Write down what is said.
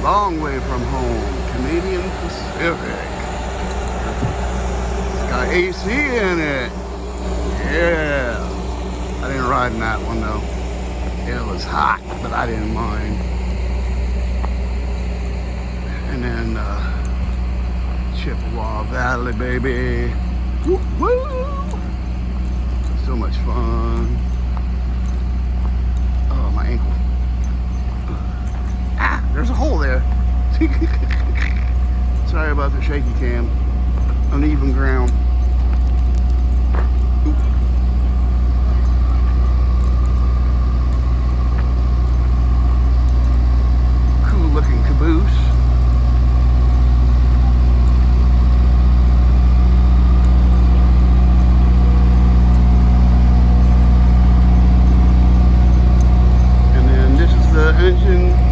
long way from home, Canadian Pacific. It's got AC in it. Yeah. I didn't ride in that one though. It was hot, but I didn't mind. And then Chippewa Valley, baby. Woo woo! So much fun. Oh, my ankle. Ah, there's a hole there. Sorry about the shaky cam. Uneven ground. Oop. Cool looking caboose. And then this is the engine